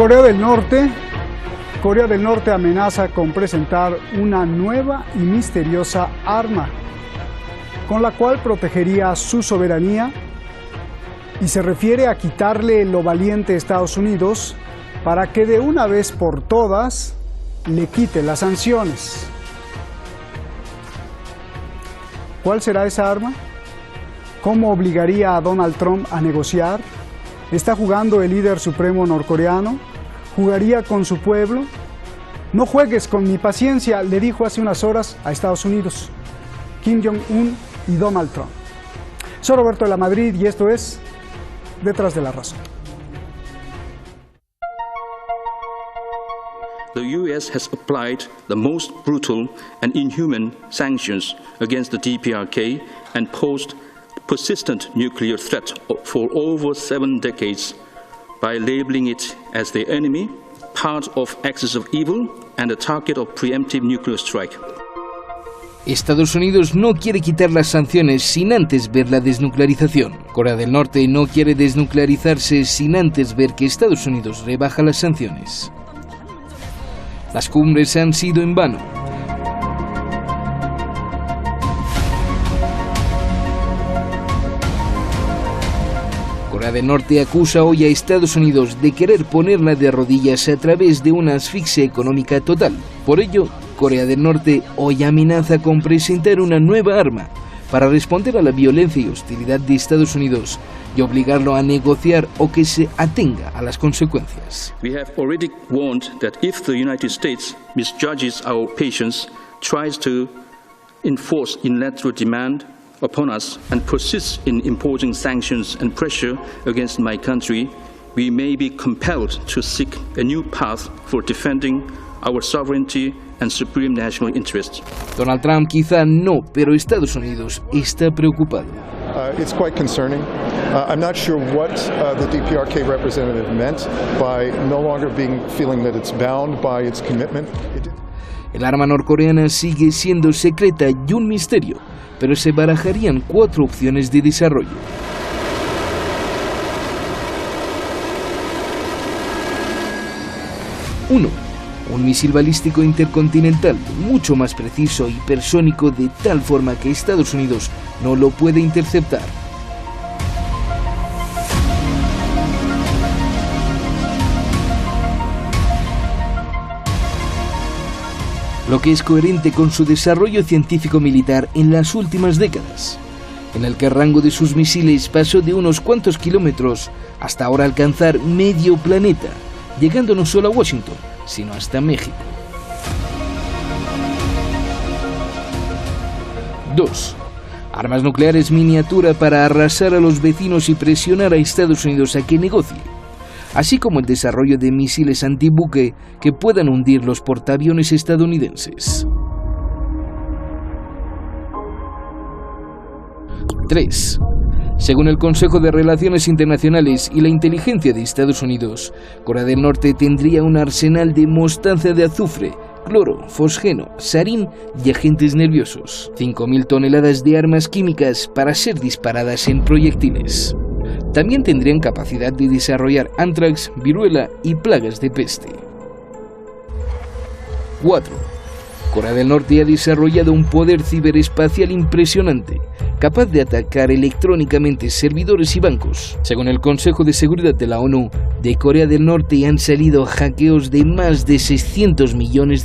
Corea del Norte amenaza con presentar una nueva y misteriosa arma, con la cual protegería su soberanía, y se refiere a quitarle lo valiente a Estados Unidos para que de una vez por todas le quite las sanciones. ¿Cuál será esa arma? ¿Cómo obligaría a Donald Trump a negociar? ¿Está jugando el líder supremo norcoreano? ¿Jugaría con su pueblo? No juegues con mi paciencia, le dijo hace unas horas a Estados Unidos, Kim Jong-un y Donald Trump. Soy Roberto de la Madrid y esto es Detrás de la Razón. The U.S. has applied the most brutal and inhuman sanctions against the DPRK and posed persistent nuclear threat for over 7 decades by labeling it as the enemy, part of axis of evil, and a target of preemptive nuclear strike. Estados Unidos no quiere quitar las sanciones sin antes ver la desnuclearización. Corea del Norte no quiere desnuclearizarse sin antes ver que Estados Unidos rebaja las sanciones. Las cumbres han sido en vano. Corea del Norte acusa hoy a Estados Unidos de querer ponerla de rodillas a través de una asfixia económica total. Por ello, Corea del Norte hoy amenaza con presentar una nueva arma para responder a la violencia y hostilidad de Estados Unidos y obligarlo a negociar o que se atenga a las consecuencias. We have already warned that if the United States misjudges our patience, tries to enforce unilateral demand upon us and persists in imposing sanctions and pressure against my country, we may be compelled to seek a new path for defending our sovereignty and supreme national interests. Donald Trump quizá no, pero Estados Unidos está preocupado. It's quite concerning. I'm not sure what the DPRK representative meant by no longer feeling that it's bound by its commitment. El arma norcoreana sigue siendo secreta y un misterio, pero se barajarían 4 opciones de desarrollo. 1. Un misil balístico intercontinental, mucho más preciso y hipersónico de tal forma que Estados Unidos no lo puede interceptar. 2. Lo que es coherente con su desarrollo científico-militar en las últimas décadas, en el que el rango de sus misiles pasó de unos cuantos kilómetros hasta ahora alcanzar medio planeta, llegando no solo a Washington, sino hasta México. 2. Armas nucleares miniatura para arrasar a los vecinos y presionar a Estados Unidos a que negocie, así como el desarrollo de misiles antibuque que puedan hundir los portaaviones estadounidenses. 3. Según el Consejo de Relaciones Internacionales y la inteligencia de Estados Unidos, Corea del Norte tendría un arsenal de mostaza de azufre, cloro, fosgeno, sarín y agentes nerviosos. 5.000 toneladas de armas químicas para ser disparadas en proyectiles. También tendrían capacidad de desarrollar anthrax, viruela y plagas de peste. 4. Corea del Norte ha desarrollado un poder ciberespacial impresionante, capaz de atacar electrónicamente servidores y bancos. Según el Consejo de Seguridad de la ONU, de Corea del Norte han salido hackeos de más de $600 millones.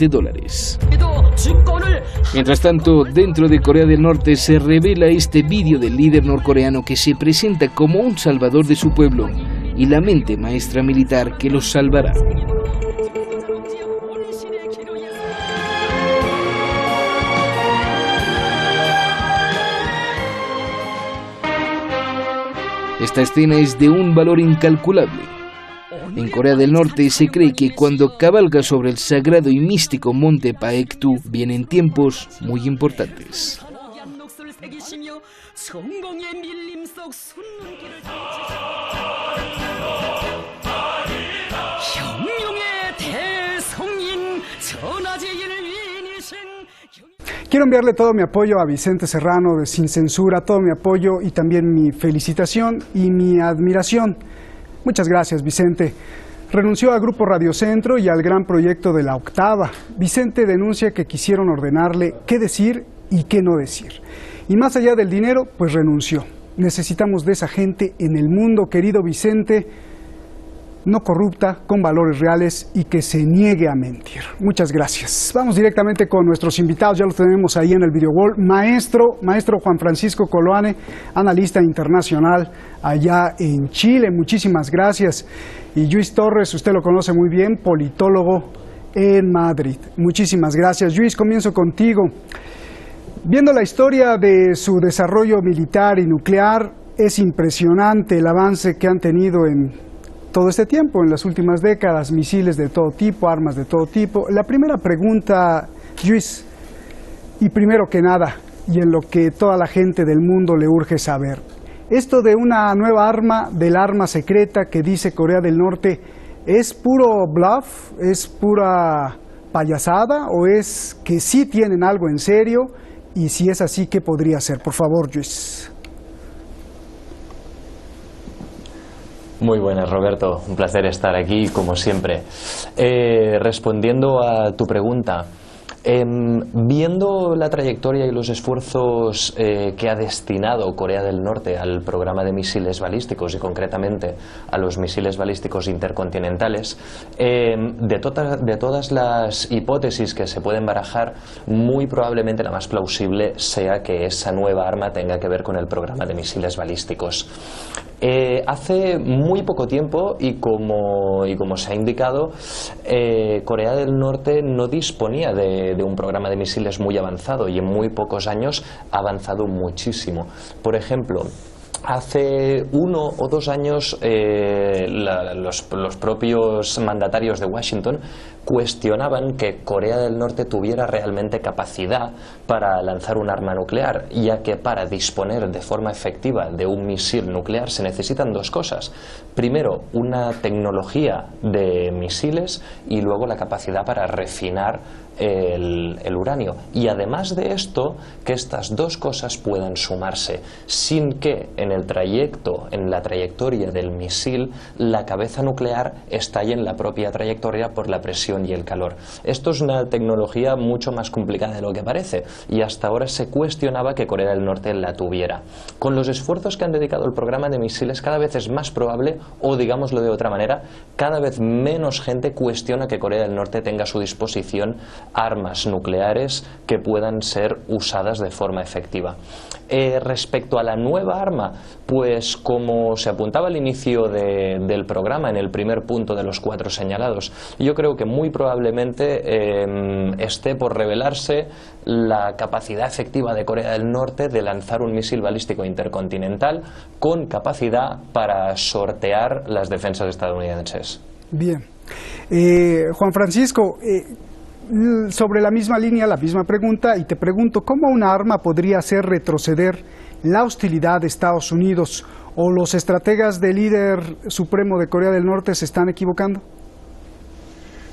Mientras tanto, dentro de Corea del Norte se revela este vídeo del líder norcoreano que se presenta como un salvador de su pueblo y la mente maestra militar que los salvará. Esta escena es de un valor incalculable. En Corea del Norte se cree que cuando cabalga sobre el sagrado y místico monte Paektu vienen tiempos muy importantes. Quiero enviarle todo mi apoyo a Vicente Serrano de Sin Censura, todo mi apoyo y también mi felicitación y mi admiración. Muchas gracias, Vicente. Renunció a Grupo Radio Centro y al gran proyecto de La Octava. Vicente denuncia que quisieron ordenarle qué decir y qué no decir. Y más allá del dinero, pues renunció. Necesitamos de esa gente en el mundo, querido Vicente, no corrupta, con valores reales y que se niegue a mentir. Muchas gracias. Vamos directamente con nuestros invitados, ya los tenemos ahí en el video wall. Maestro Juan Francisco Coloane, analista internacional allá en Chile, muchísimas gracias. Y Luis Torres, usted lo conoce muy bien, politólogo en Madrid. Muchísimas gracias. Luis, comienzo contigo. Viendo la historia de su desarrollo militar y nuclear, es impresionante el avance que han tenido en todo este tiempo, en las últimas décadas, misiles de todo tipo, armas de todo tipo. La primera pregunta, Luis, y primero que nada, y en lo que toda la gente del mundo le urge saber, esto de una nueva arma, del arma secreta que dice Corea del Norte, ¿es puro bluff, es pura payasada o es que sí tienen algo en serio? Y si es así, ¿qué podría ser? Por favor, Luis. Muy buenas, Roberto. Un placer estar aquí, como siempre. Respondiendo a tu pregunta, viendo la trayectoria y los esfuerzos que ha destinado Corea del Norte al programa de misiles balísticos y concretamente a los misiles balísticos intercontinentales, de todas las hipótesis que se pueden barajar, muy probablemente la más plausible sea que esa nueva arma tenga que ver con el programa de misiles balísticos. Hace muy poco tiempo y como se ha indicado, Corea del Norte no disponía de un programa de misiles muy avanzado y en muy pocos años ha avanzado muchísimo. Por ejemplo, hace 1 o 2 años los propios mandatarios de Washington cuestionaban que Corea del Norte tuviera realmente capacidad para lanzar un arma nuclear, ya que para disponer de forma efectiva de un misil nuclear se necesitan 2 cosas. Primero, una tecnología de misiles y luego la capacidad para refinar el uranio. Y además de esto, que estas 2 cosas puedan sumarse sin que en la trayectoria del misil la cabeza nuclear estalle en la propia trayectoria por la presión y el calor. Esto es una tecnología mucho más complicada de lo que parece y hasta ahora se cuestionaba que Corea del Norte la tuviera. Con los esfuerzos que han dedicado al programa de misiles, cada vez es más probable, o digámoslo de otra manera, cada vez menos gente cuestiona que Corea del Norte tenga a su disposición armas nucleares que puedan ser usadas de forma efectiva. Respecto a la nueva arma, pues como se apuntaba al inicio del programa, en el primer punto de los 4 señalados, yo creo que muy probablemente esté por revelarse la capacidad efectiva de Corea del Norte de lanzar un misil balístico intercontinental con capacidad para sortear las defensas estadounidenses. Bien. Juan Francisco, sobre la misma línea, la misma pregunta, y te pregunto, ¿cómo una arma podría hacer retroceder la hostilidad de Estados Unidos? ¿O los estrategas del líder supremo de Corea del Norte se están equivocando?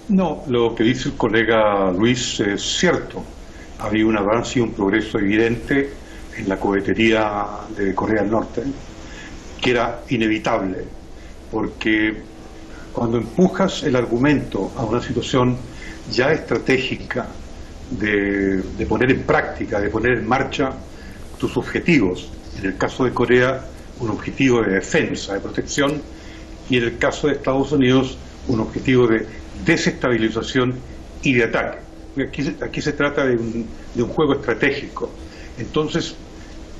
No, lo que dice el colega Luis es cierto. Ha habido un avance y un progreso evidente en la cohetería de Corea del Norte, que era inevitable, porque cuando empujas el argumento a una situación ya estratégica de poner en práctica, de poner en marcha tus objetivos, en el caso de Corea un objetivo de defensa, de protección, y en el caso de Estados Unidos un objetivo de desestabilización y de ataque. Aquí se trata de un juego estratégico. Entonces,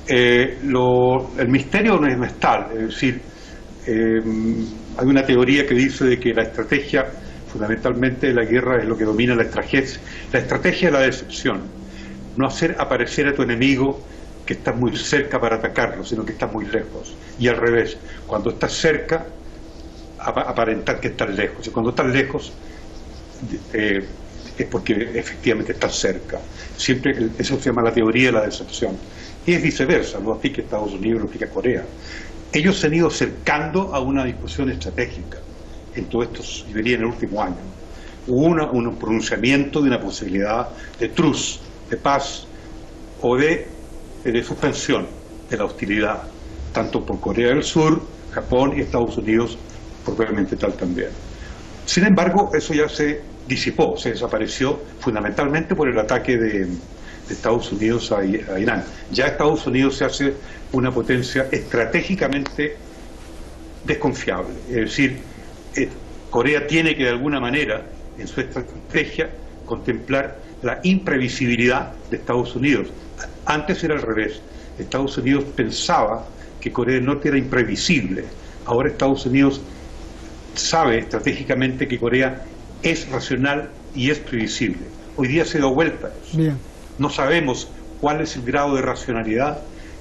el misterio no es tal, es decir, hay una teoría que dice de que la estrategia, fundamentalmente la guerra, es lo que domina la estrategia. La estrategia es la decepción, no hacer aparecer a tu enemigo que estás muy cerca para atacarlo, sino que estás muy lejos. Y al revés, cuando estás cerca, aparentar que estás lejos. Y cuando estás lejos, es porque efectivamente estás cerca. Siempre eso se llama la teoría de la decepción. Y es viceversa, lo aplica Estados Unidos, lo aplica Corea. Ellos se han ido acercando a una discusión estratégica en todo esto, yo diría, en el último año. Hubo un pronunciamiento de una posibilidad de truce, de paz o de suspensión de la hostilidad, tanto por Corea del Sur, Japón y Estados Unidos, probablemente tal también. Sin embargo, eso ya se disipó, se desapareció fundamentalmente por el ataque de Estados Unidos a Irán. Ya Estados Unidos se hace una potencia estratégicamente desconfiable. Es decir, Corea tiene que de alguna manera en su estrategia contemplar la imprevisibilidad de Estados Unidos. Antes era al revés. Estados Unidos pensaba que Corea del Norte era imprevisible. Ahora Estados Unidos sabe estratégicamente que Corea es racional y es previsible. Hoy día se da vuelta eso. Bien. No sabemos cuál es el grado de racionalidad,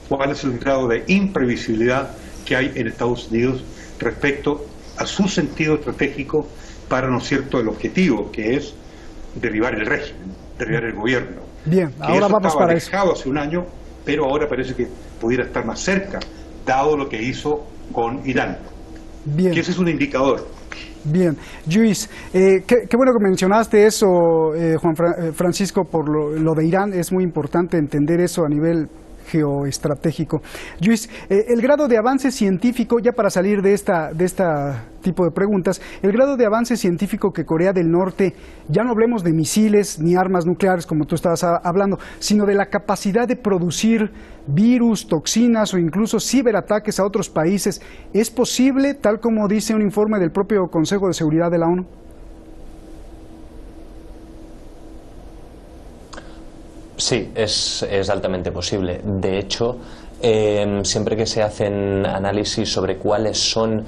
cuál es el grado de imprevisibilidad que hay en Estados Unidos respecto a su sentido estratégico para, ¿no es cierto?, el objetivo, que es derribar el régimen, derribar el gobierno. Bien, que ahora eso vamos estaba para eso. alejado hace un año, pero ahora parece que pudiera estar más cerca, dado lo que hizo con Irán. Bien. Que ese es un indicador. Bien, Luis, qué bueno que mencionaste eso, Francisco, por lo de Irán. Es muy importante entender eso a nivel geoestratégico. Luis, el grado de avance científico, ya para salir de esta tipo de preguntas, el grado de avance científico que Corea del Norte, ya no hablemos de misiles ni armas nucleares como tú estabas hablando, sino de la capacidad de producir virus, toxinas o incluso ciberataques a otros países, ¿es posible, tal como dice un informe del propio Consejo de Seguridad de la ONU? Sí, es altamente posible. De hecho, siempre que se hacen análisis sobre cuáles son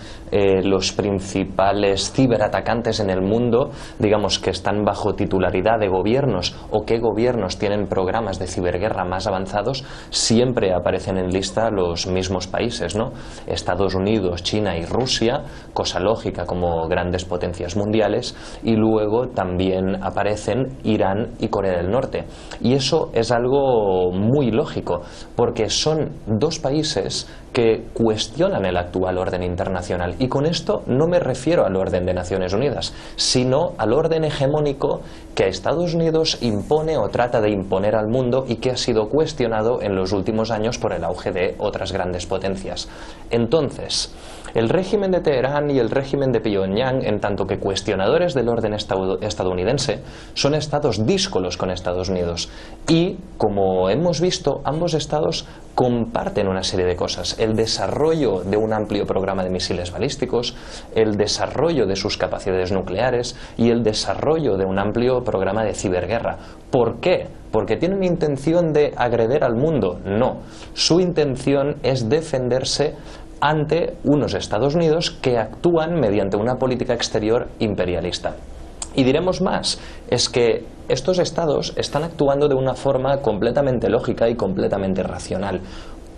los principales ciberatacantes en el mundo, digamos que están bajo titularidad de gobiernos o qué gobiernos tienen programas de ciberguerra más avanzados, siempre aparecen en lista los mismos países, ¿no? Estados Unidos, China y Rusia, cosa lógica como grandes potencias mundiales, y luego también aparecen Irán y Corea del Norte. Y eso es algo muy lógico, porque son dos países que cuestionan el actual orden internacional. Y con esto no me refiero al orden de Naciones Unidas, sino al orden hegemónico que Estados Unidos impone o trata de imponer al mundo y que ha sido cuestionado en los últimos años por el auge de otras grandes potencias. Entonces, el régimen de Teherán y el régimen de Pyongyang, en tanto que cuestionadores del orden estadounidense, son estados díscolos con Estados Unidos. Y, como hemos visto, ambos estados comparten una serie de cosas: el desarrollo de un amplio programa de misiles balísticos, el desarrollo de sus capacidades nucleares y el desarrollo de un amplio programa de ciberguerra. ¿Por qué? ¿Porque tienen intención de agredir al mundo? No. Su intención es defenderse ante unos Estados Unidos que actúan mediante una política exterior imperialista. Y diremos más, es que estos estados están actuando de una forma completamente lógica y completamente racional,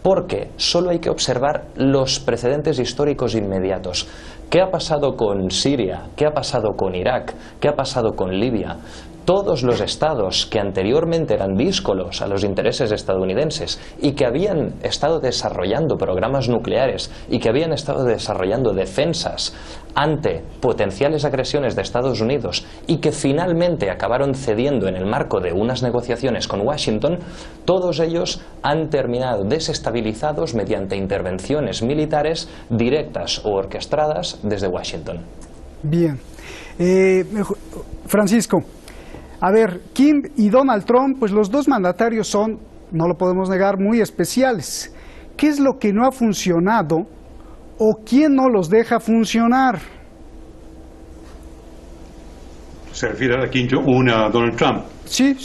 porque solo hay que observar los precedentes históricos inmediatos. ¿Qué ha pasado con Siria? ¿Qué ha pasado con Irak? ¿Qué ha pasado con Libia? Todos los estados que anteriormente eran díscolos a los intereses estadounidenses y que habían estado desarrollando programas nucleares y que habían estado desarrollando defensas ante potenciales agresiones de Estados Unidos y que finalmente acabaron cediendo en el marco de unas negociaciones con Washington, todos ellos han terminado desestabilizados mediante intervenciones militares directas o orquestadas desde Washington. Bien. Francisco, a ver, Kim y Donald Trump, pues los dos mandatarios son, no lo podemos negar, muy especiales. ¿Qué es lo que no ha funcionado o quién no los deja funcionar? ¿Se refiere a Kim Jong-un, a Donald Trump? Sí.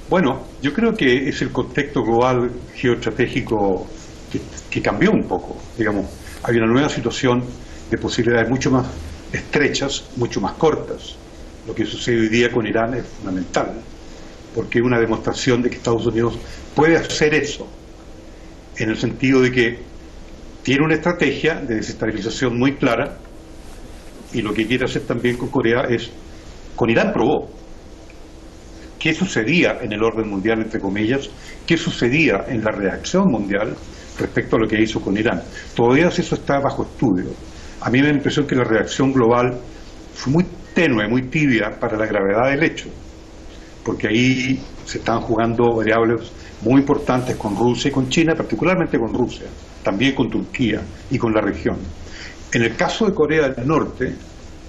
Bueno, yo creo que es el contexto global geoestratégico que cambió un poco. Digamos, hay una nueva situación de posibilidades mucho más estrechas, mucho más cortas. Lo que sucede hoy día con Irán es fundamental, porque es una demostración de que Estados Unidos puede hacer eso, en el sentido de que tiene una estrategia de desestabilización muy clara, y lo que quiere hacer también con Corea es, con Irán probó qué sucedía en el orden mundial, entre comillas, qué sucedía en la reacción mundial respecto a lo que hizo con Irán. Todavía eso está bajo estudio. A mí me da la impresión que la reacción global fue muy tenue, muy tibia para la gravedad del hecho, porque ahí se están jugando variables muy importantes con Rusia y con China, particularmente con Rusia, también con Turquía y con la región. En el caso de Corea del Norte,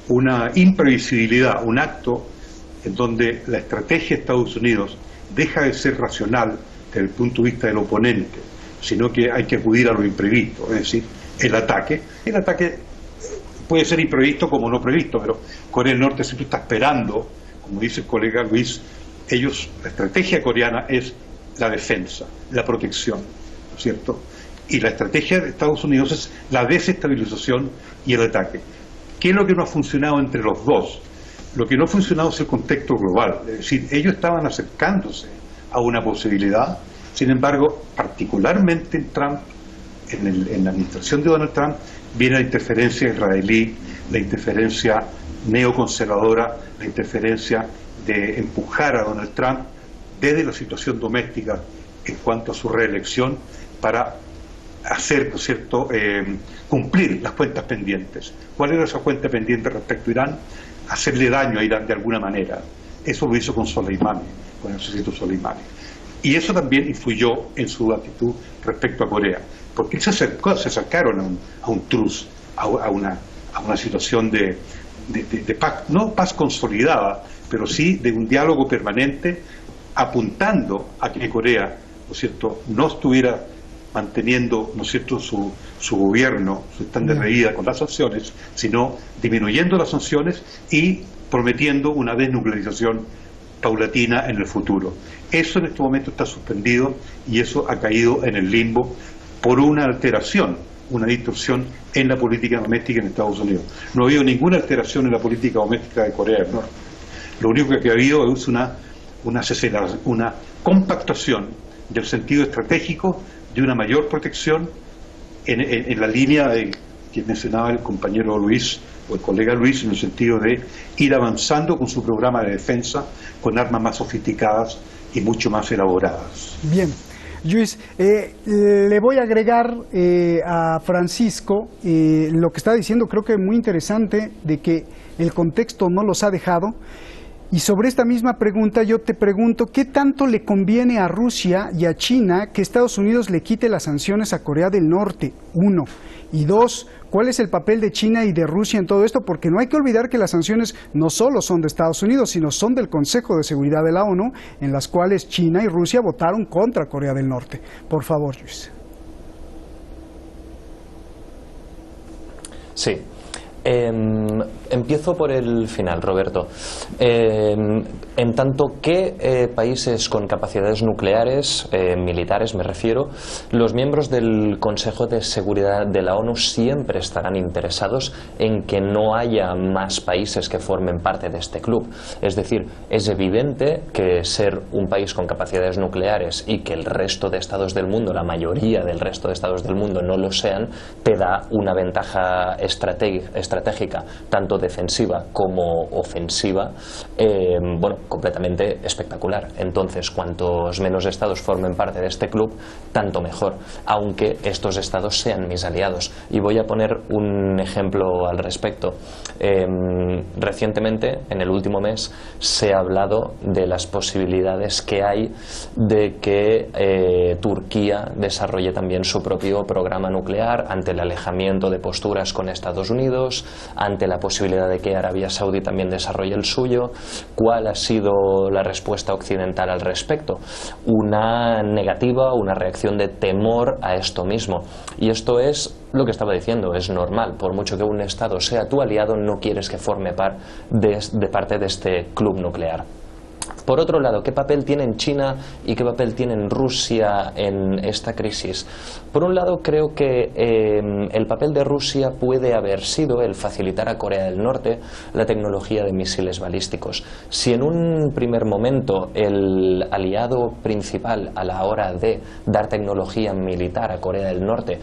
una imprevisibilidad, un acto en donde la estrategia de Estados Unidos deja de ser racional desde el punto de vista del oponente, sino que hay que acudir a lo imprevisto, es decir, el ataque. El ataque puede ser imprevisto como no previsto, pero Corea del Norte siempre está esperando, como dice el colega Luis, la estrategia coreana es la defensa, la protección, ¿no es cierto? Y la estrategia de Estados Unidos es la desestabilización y el ataque. ¿Qué es lo que no ha funcionado entre los dos? Lo que no ha funcionado es el contexto global, es decir, ellos estaban acercándose a una posibilidad, sin embargo, particularmente en Trump, en la administración de Donald Trump, viene la interferencia israelí, la interferencia neoconservadora, la interferencia de empujar a Donald Trump desde la situación doméstica en cuanto a su reelección para hacer, ¿no es cierto?, cumplir las cuentas pendientes. ¿Cuál era esa cuenta pendiente respecto a Irán? Hacerle daño a Irán de alguna manera. Eso lo hizo con Soleimani, con el sucesor Soleimani. Y eso también influyó en su actitud respecto a Corea, porque se acercaron a un truce, a una situación de paz, no paz consolidada, pero sí de un diálogo permanente, apuntando a que Corea, ¿no es cierto?, no estuviera manteniendo, ¿no es cierto?, su gobierno, su estándar de vida con las sanciones, sino disminuyendo las sanciones y prometiendo una desnuclearización paulatina en el futuro. Eso en este momento está suspendido y eso ha caído en el limbo por una alteración, una distorsión en la política doméstica en Estados Unidos. No ha habido ninguna alteración en la política doméstica de Corea del Norte. Lo único que ha habido es una compactación del sentido estratégico de una mayor protección en la línea que mencionaba el compañero Luis o el colega Luis, en el sentido de ir avanzando con su programa de defensa con armas más sofisticadas y mucho más elaboradas. Bien. Luis, le voy a agregar a Francisco lo que está diciendo, creo que muy interesante, de que el contexto no los ha dejado. Y sobre esta misma pregunta yo te pregunto, ¿qué tanto le conviene a Rusia y a China que Estados Unidos le quite las sanciones a Corea del Norte? 1. Y 2, ¿cuál es el papel de China y de Rusia en todo esto? Porque no hay que olvidar que las sanciones no solo son de Estados Unidos, sino son del Consejo de Seguridad de la ONU, en las cuales China y Rusia votaron contra Corea del Norte. Por favor, Luis. Sí. Empiezo por el final, Roberto. En tanto que países con capacidades nucleares, militares me refiero, los miembros del Consejo de Seguridad de la ONU siempre estarán interesados en que no haya más países que formen parte de este club. Es decir, es evidente que ser un país con capacidades nucleares y que el resto de estados del mundo, la mayoría del resto de estados del mundo no lo sean, te da una ventaja estratégica, tanto defensiva como ofensiva, completamente espectacular. Entonces, cuantos menos estados formen parte de este club, tanto mejor, aunque estos estados sean mis aliados. Y voy a poner un ejemplo al respecto. Recientemente, en el último mes, se ha hablado de las posibilidades que hay de que Turquía desarrolle también su propio programa nuclear ante el alejamiento de posturas con Estados Unidos, ante la posibilidad de que Arabia Saudí también desarrolle el suyo. ¿Cuál ha sido la respuesta occidental al respecto? Una negativa, una reacción de temor a esto mismo. Y esto es lo que estaba diciendo, es normal. Por mucho que un Estado sea tu aliado, no quieres que forme parte de este club nuclear. Por otro lado, ¿qué papel tiene China y qué papel tiene Rusia en esta crisis? Por un lado, creo que el papel de Rusia puede haber sido el facilitar a Corea del Norte la tecnología de misiles balísticos. Si en un primer momento el aliado principal a la hora de dar tecnología militar a Corea del Norte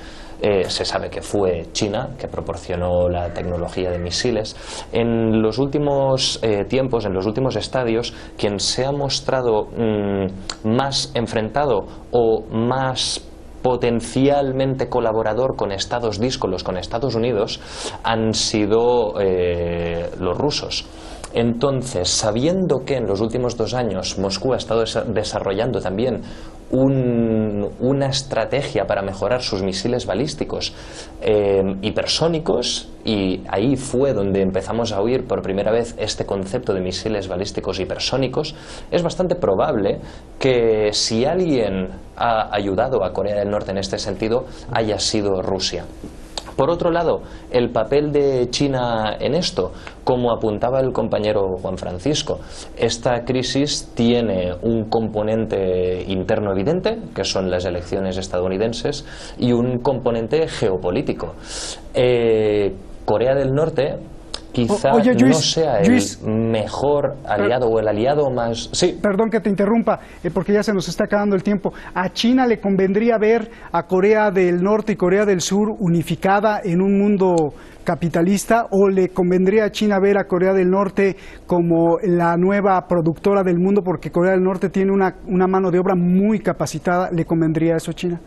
se sabe que fue China, que proporcionó la tecnología de misiles, en los últimos tiempos, en los últimos estadios, quien se ha mostrado más enfrentado o más potencialmente colaborador con estados díscolos, con Estados Unidos, han sido los rusos. Entonces, sabiendo que en los últimos 2 años Moscú ha estado desarrollando también una estrategia para mejorar sus misiles balísticos hipersónicos, y ahí fue donde empezamos a oír por primera vez este concepto de misiles balísticos hipersónicos, es bastante probable que si alguien ha ayudado a Corea del Norte en este sentido haya sido Rusia. Por otro lado, el papel de China en esto, como apuntaba el compañero Juan Francisco, esta crisis tiene un componente interno evidente, que son las elecciones estadounidenses, y un componente geopolítico. Corea del Norte quizá no sea el mejor aliado o el aliado más... Sí. Perdón que te interrumpa, porque ya se nos está acabando el tiempo. ¿A China le convendría ver a Corea del Norte y Corea del Sur unificada en un mundo capitalista, o le convendría a China ver a Corea del Norte como la nueva productora del mundo, porque Corea del Norte tiene una mano de obra muy capacitada? ¿Le convendría eso a China?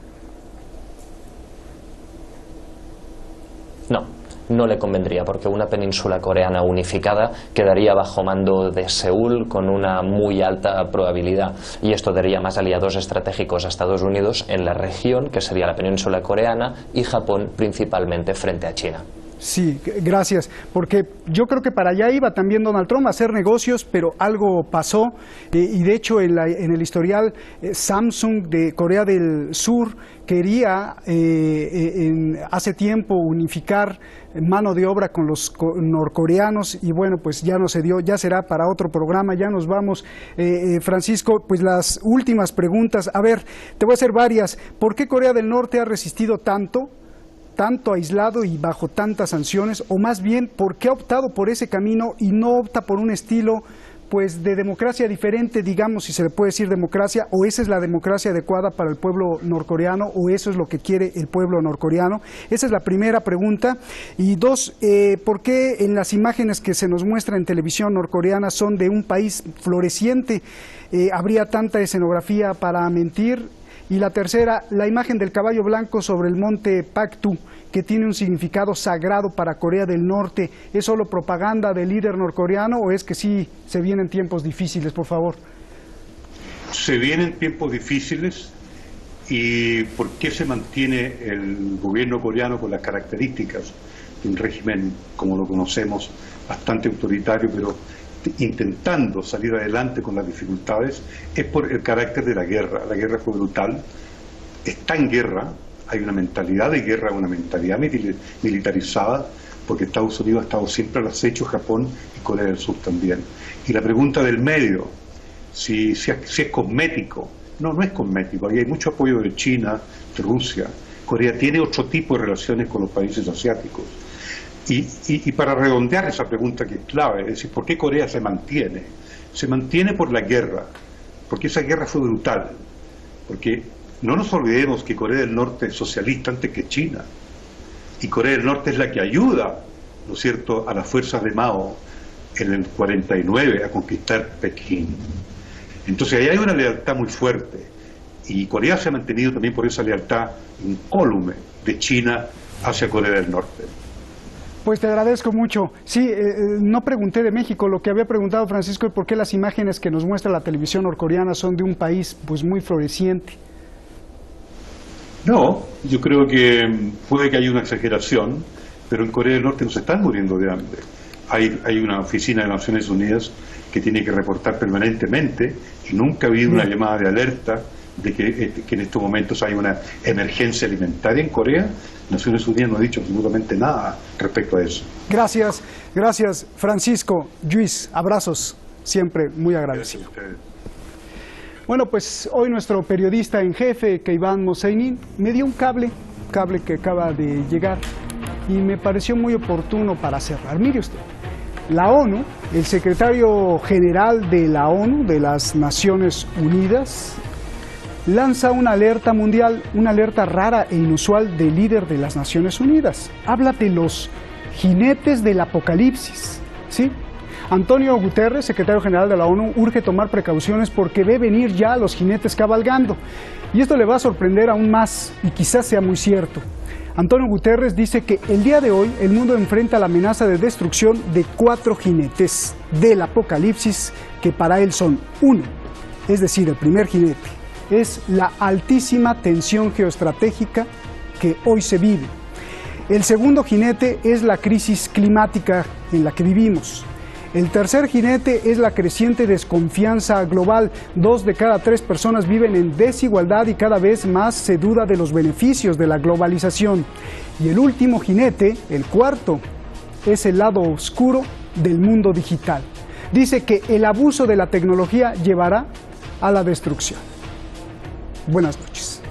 No le convendría, porque una península coreana unificada quedaría bajo mando de Seúl con una muy alta probabilidad, y esto daría más aliados estratégicos a Estados Unidos en la región, que sería la península coreana, y Japón principalmente frente a China. Sí, gracias, porque yo creo que para allá iba también Donald Trump, a hacer negocios, pero algo pasó, y de hecho en el historial Samsung de Corea del Sur quería hace tiempo unificar mano de obra con los norcoreanos, y bueno, pues ya no se dio, ya será para otro programa. Ya nos vamos. Francisco, pues las últimas preguntas, a ver, te voy a hacer varias. ¿Por qué Corea del Norte ha resistido tanto aislado y bajo tantas sanciones? O más bien, ¿por qué ha optado por ese camino y no opta por un estilo pues de democracia diferente, digamos, si se le puede decir democracia? ¿O esa es la democracia adecuada para el pueblo norcoreano, o eso es lo que quiere el pueblo norcoreano? Esa es la primera pregunta. Y dos, ¿por qué en las imágenes que se nos muestra en televisión norcoreana son de un país floreciente? ¿Habría tanta escenografía para mentir? Y la tercera, la imagen del caballo blanco sobre el monte Paktu, que tiene un significado sagrado para Corea del Norte, ¿es solo propaganda del líder norcoreano, o es que sí se vienen tiempos difíciles, por favor? Se vienen tiempos difíciles. ¿Y por qué se mantiene el gobierno coreano con las características de un régimen, como lo conocemos, bastante autoritario, pero intentando salir adelante con las dificultades? Es por el carácter de la guerra. La guerra fue brutal, está en guerra, hay una mentalidad de guerra, una mentalidad militarizada, porque Estados Unidos ha estado siempre al acecho, Japón y Corea del Sur también. Y la pregunta del medio, si es cosmético. No es cosmético, ahí hay mucho apoyo de China, de Rusia. Corea tiene otro tipo de relaciones con los países asiáticos. Y para redondear esa pregunta, que es clave, es decir, ¿por qué Corea se mantiene? Se mantiene por la guerra, porque esa guerra fue brutal, porque no nos olvidemos que Corea del Norte es socialista antes que China, y Corea del Norte es la que ayuda, ¿no es cierto?, a las fuerzas de Mao en el 49 a conquistar Pekín. Entonces ahí hay una lealtad muy fuerte, y Corea se ha mantenido también por esa lealtad incólume de China hacia Corea del Norte. Pues te agradezco mucho. Sí, no pregunté de México. Lo que había preguntado, Francisco, es por qué las imágenes que nos muestra la televisión norcoreana son de un país pues muy floreciente. No, yo creo que puede que haya una exageración, pero en Corea del Norte no se están muriendo de hambre. Hay una oficina de Naciones Unidas que tiene que reportar permanentemente, y nunca ha habido una llamada de alerta de que en estos momentos hay una emergencia alimentaria en Corea. Naciones Unidas no ha dicho absolutamente nada respecto a eso. Gracias Francisco. Luis, abrazos, siempre muy agradecido. Bueno, pues hoy nuestro periodista en jefe, Keivan Moseinin, me dio un cable que acaba de llegar, y me pareció muy oportuno para cerrar. Mire usted, la ONU, el secretario general de la ONU, de las Naciones Unidas, lanza una alerta mundial, una alerta rara e inusual del líder de las Naciones Unidas. Habla de los jinetes del apocalipsis, ¿sí? Antonio Guterres, secretario general de la ONU, urge tomar precauciones porque ve venir ya a los jinetes cabalgando. Y esto le va a sorprender aún más, y quizás sea muy cierto. Antonio Guterres dice que el día de hoy el mundo enfrenta la amenaza de destrucción de 4 jinetes del apocalipsis, que para él son 1, es decir, el primer jinete, es la altísima tensión geoestratégica que hoy se vive. El segundo jinete es la crisis climática en la que vivimos. El tercer jinete es la creciente desconfianza global. 2 de cada 3 personas viven en desigualdad y cada vez más se duda de los beneficios de la globalización. Y el último jinete, el cuarto, es el lado oscuro del mundo digital. Dice que el abuso de la tecnología llevará a la destrucción. Buenas noches.